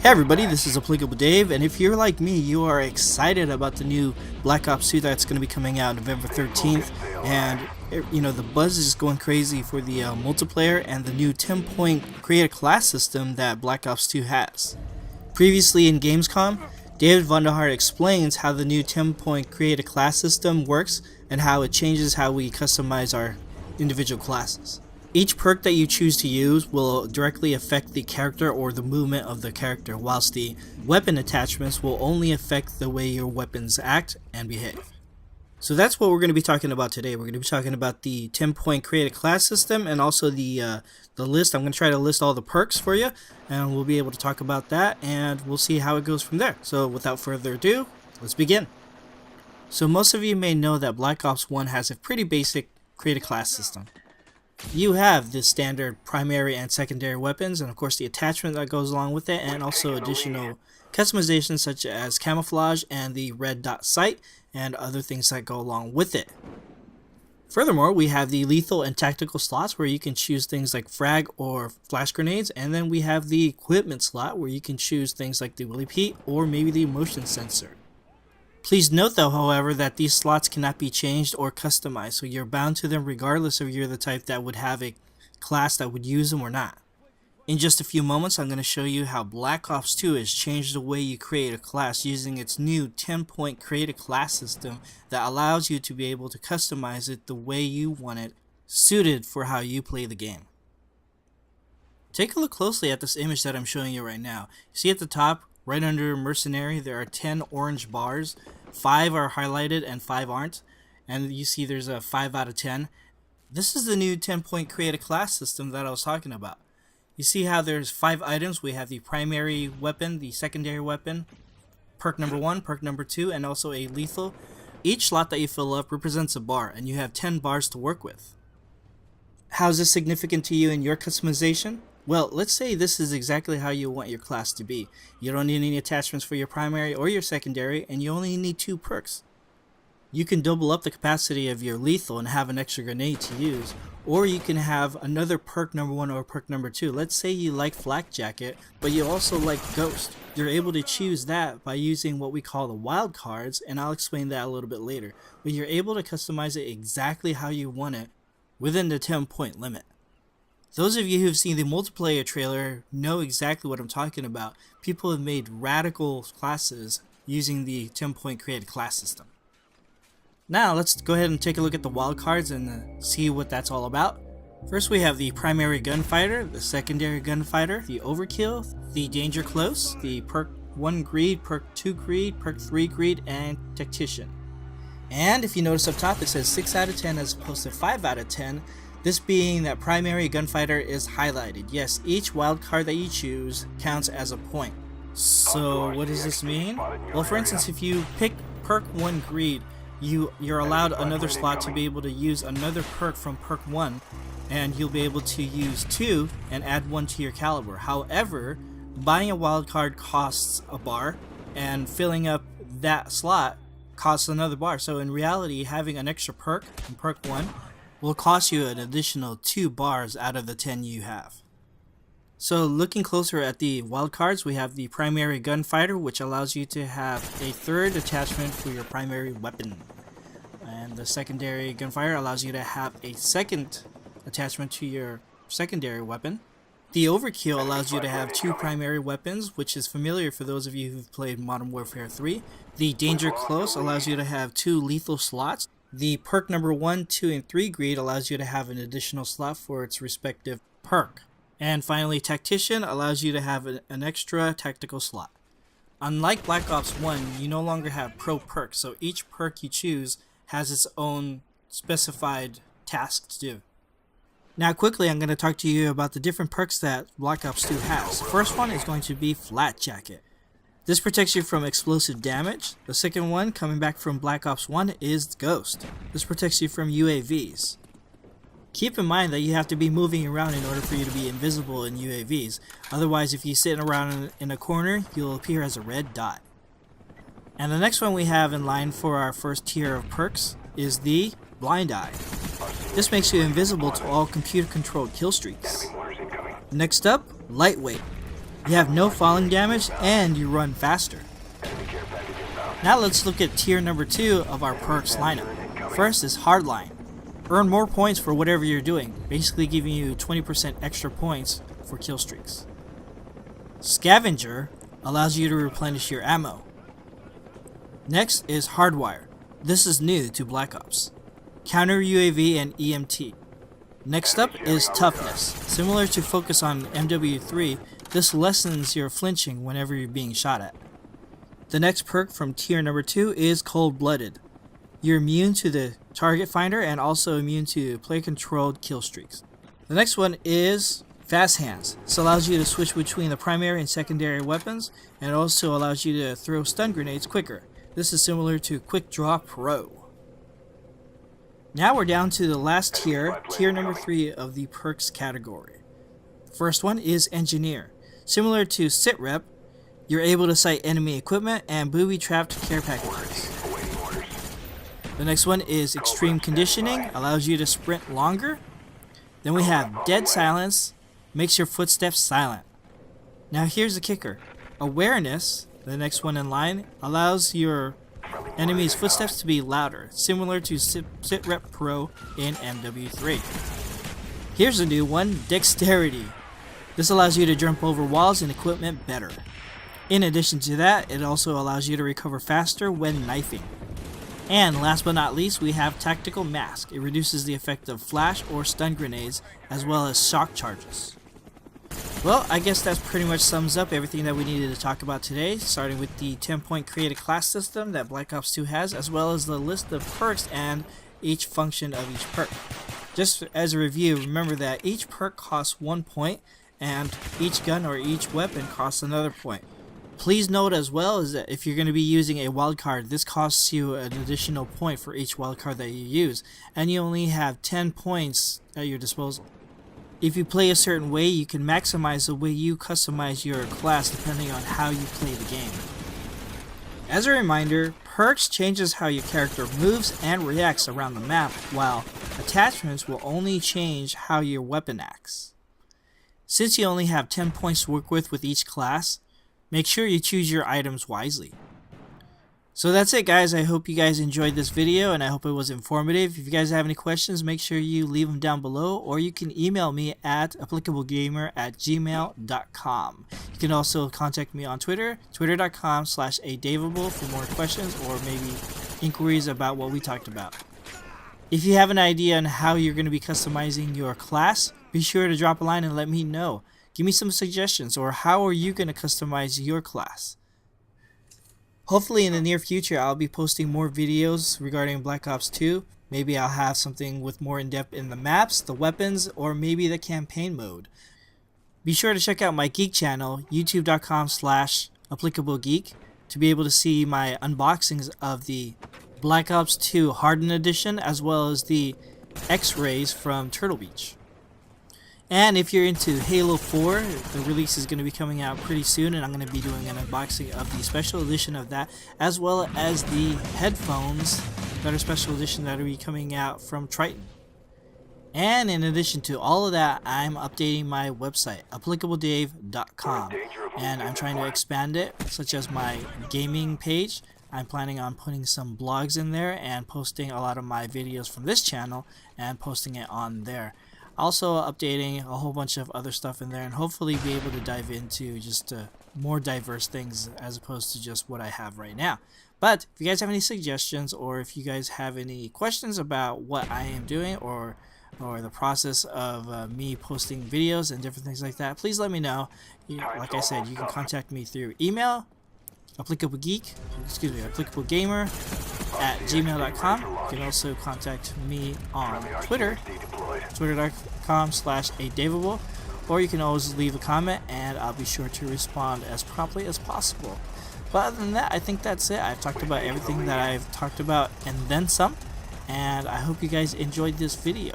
Hey everybody, this is Applicable Dave, and if you're like me, you are excited about the new Black Ops 2 that's going to be coming out November 13th, and the buzz is going crazy for the multiplayer and the new 10-point create a class system that Black Ops 2 has. Previously in Gamescom, David Vonderhaar explains how the new 10-point create a class system works and how it changes how we customize our individual classes. Each perk that you choose to use will directly affect the character or the movement of the character, whilst the weapon attachments will only affect the way your weapons act and behave. So that's what we're going to be talking about today. We're going to be talking about the 10-point create a class system and also the list. I'm going to try to list all the perks for you, and we'll be able to talk about that, and we'll see how it goes from there. So without further ado, let's begin. So most of you may know that Black Ops 1 has a pretty basic create a class system. You have the standard primary and secondary weapons, and of course the attachment that goes along with it, and also additional customizations such as camouflage and the red dot sight and other things that go along with it. Furthermore, we have the lethal and tactical slots where you can choose things like frag or flash grenades, and then we have the equipment slot where you can choose things like the Willy Pete or maybe the motion sensor. Please note though, however, that these slots cannot be changed or customized, so you're bound to them regardless if you're the type that would have a class that would use them or not. In just a few moments, I'm going to show you how Black Ops 2 has changed the way you create a class using its new 10-point create a class system that allows you to be able to customize it the way you want it, suited for how you play the game. Take a look closely at this image that I'm showing you right now. See at the top, right under Mercenary, there are 10 orange bars. 5 are highlighted and 5 aren't, and you see there's a 5 out of 10. This is the new 10-point create a class system that I was talking about. You see how there's 5 items. We have the primary weapon, the secondary weapon, perk number 1, perk number 2, and also a lethal. Each slot that you fill up represents a bar, and you have 10 bars to work with. How is this significant to you in your customization? Well, let's say this is exactly how you want your class to be. You don't need any attachments for your primary or your secondary, and you only need 2 perks. You can double up the capacity of your lethal and have an extra grenade to use, or you can have another perk number 1 or perk number 2. Let's say you like Flak Jacket, but you also like Ghost. You're able to choose that by using what we call the Wildcards, and I'll explain that a little bit later. But you're able to customize it exactly how you want it within the 10-point limit. Those of you who have seen the multiplayer trailer know exactly what I'm talking about. People have made radical classes using the 10-point create a class system. Now let's go ahead and take a look at the wildcards and see what that's all about. First we have the primary gunfighter, the secondary gunfighter, the overkill, the danger close, the perk 1 greed, perk 2 greed, perk 3 greed, and tactician. And if you notice up top it says 6 out of 10 as opposed to 5 out of 10. This being that primary gunfighter is highlighted. Yes, each wildcard that you choose counts as a point. So what does this mean? Well, for instance, if you pick perk 1 greed, you're allowed another slot to be able to use another perk from perk 1, and you'll be able to use 2 and add 1 to your caliber. However, buying a wildcard costs a bar, and filling up that slot costs another bar. So in reality, having an extra perk from perk 1 will cost you an additional 2 bars out of the 10 you have. So looking closer at the wildcards, we have the primary gunfighter, which allows you to have a 3rd attachment for your primary weapon. And the secondary gunfighter allows you to have a 2nd attachment to your secondary weapon. The overkill allows you to have 2 primary weapons, which is familiar for those of you who've played Modern Warfare 3. The danger close allows you to have 2 lethal slots. The perk number 1, 2, and 3 greed allows you to have an additional slot for its respective perk. And finally, Tactician allows you to have an extra tactical slot. Unlike Black Ops 1, you no longer have pro perks, so each perk you choose has its own specified task to do. Now quickly, I'm going to talk to you about the different perks that Black Ops 2 has. The first one is going to be Flak Jacket. This protects you from explosive damage. The second one, coming back from Black Ops 1, is Ghost. This protects you from UAVs. Keep in mind that you have to be moving around in order for you to be invisible in UAVs. Otherwise, if you sit around in a corner, you'll appear as a red dot. And the next one we have in line for our first tier of perks is the Blind Eye. This makes you invisible to all computer-controlled kill streaks. Next up, Lightweight. You have no falling damage and you run faster. Now let's look at tier number 2 of our perks lineup. First is Hardline. Earn more points for whatever you're doing, basically giving you 20% extra points for kill streaks. Scavenger allows you to replenish your ammo. Next is Hardwire. This is new to Black Ops. Counter UAV and EMT. Next up is Toughness. Similar to Focus on MW3, this lessens your flinching whenever you're being shot at. The next perk from tier number 2 is Cold-Blooded. You're immune to the target finder and also immune to player-controlled kill streaks. The next one is Fast Hands. This allows you to switch between the primary and secondary weapons, and also allows you to throw stun grenades quicker. This is similar to Quick Draw Pro. Now we're down to the last tier, tier number 3 of the perks category. The first one is Engineer. Similar to Sitrep, you're able to sight enemy equipment and booby-trapped care packages. The next one is Extreme Conditioning, allows you to sprint longer. Then we have Dead Silence, makes your footsteps silent. Now here's the kicker. Awareness, the next one in line, allows your enemy's footsteps to be louder, similar to Sitrep Pro in MW3. Here's a new one, Dexterity. This allows you to jump over walls and equipment better. In addition to that, it also allows you to recover faster when knifing. And last but not least, we have Tactical Mask. It reduces the effect of flash or stun grenades, as well as shock charges. Well, I guess that pretty much sums up everything that we needed to talk about today, starting with the 10-point create a class system that Black Ops 2 has, as well as the list of perks and each function of each perk. Just as a review, remember that each perk costs 1 point, and each gun or each weapon costs another point. Please note as well is that if you're going to be using a wildcard, this costs you an additional point for each wildcard that you use, and you only have 10 points at your disposal. If you play a certain way, you can maximize the way you customize your class depending on how you play the game. As a reminder, perks changes how your character moves and reacts around the map, while attachments will only change how your weapon acts. Since you only have 10 points to work with each class, make sure you choose your items wisely. So that's it, guys. I hope you guys enjoyed this video and I hope it was informative. If you guys have any questions, make sure you leave them down below, or you can email me at applicablegamer@gmail.com. You can also contact me on Twitter, twitter.com/adavable for more questions or maybe inquiries about what we talked about. If you have an idea on how you're going to be customizing your class, be sure to drop a line and let me know. Give me some suggestions, or how are you going to customize your class? Hopefully in the near future I'll be posting more videos regarding Black Ops 2. Maybe I'll have something with more in-depth in the maps, the weapons, or maybe the campaign mode. Be sure to check out my geek channel, youtube.com/applicablegeek, to be able to see my unboxings of the Black Ops 2 Hardened Edition as well as the X-Rays from Turtle Beach. And if you're into Halo 4, the release is going to be coming out pretty soon, and I'm going to be doing an unboxing of the special edition of that, as well as the headphones that are special edition that will be coming out from Triton. And in addition to all of that, I'm updating my website, applicabledave.com, and I'm trying to expand it, such as my gaming page. I'm planning on putting some blogs in there and posting a lot of my videos from this channel and posting it on there. Also updating a whole bunch of other stuff in there, and hopefully be able to dive into just more diverse things as opposed to just what I have right now. But if you guys have any suggestions, or if you guys have any questions about what I am doing, or the process of me posting videos and different things like that, please let me know. Like I said, you can contact me through email, applicablegamer@gmail.com. You can also contact me on Twitter, twitter.com/adavable, or you can always leave a comment and I'll be sure to respond as promptly as possible. But other than that, I think that's it. I've talked about everything that I've talked about and then some, and I hope you guys enjoyed this video.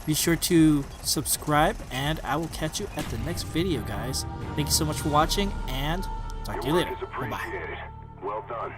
Be sure to subscribe, and I will catch you at the next video, guys. Thank you so much for watching, and talk to you later. Bye-bye. Well done.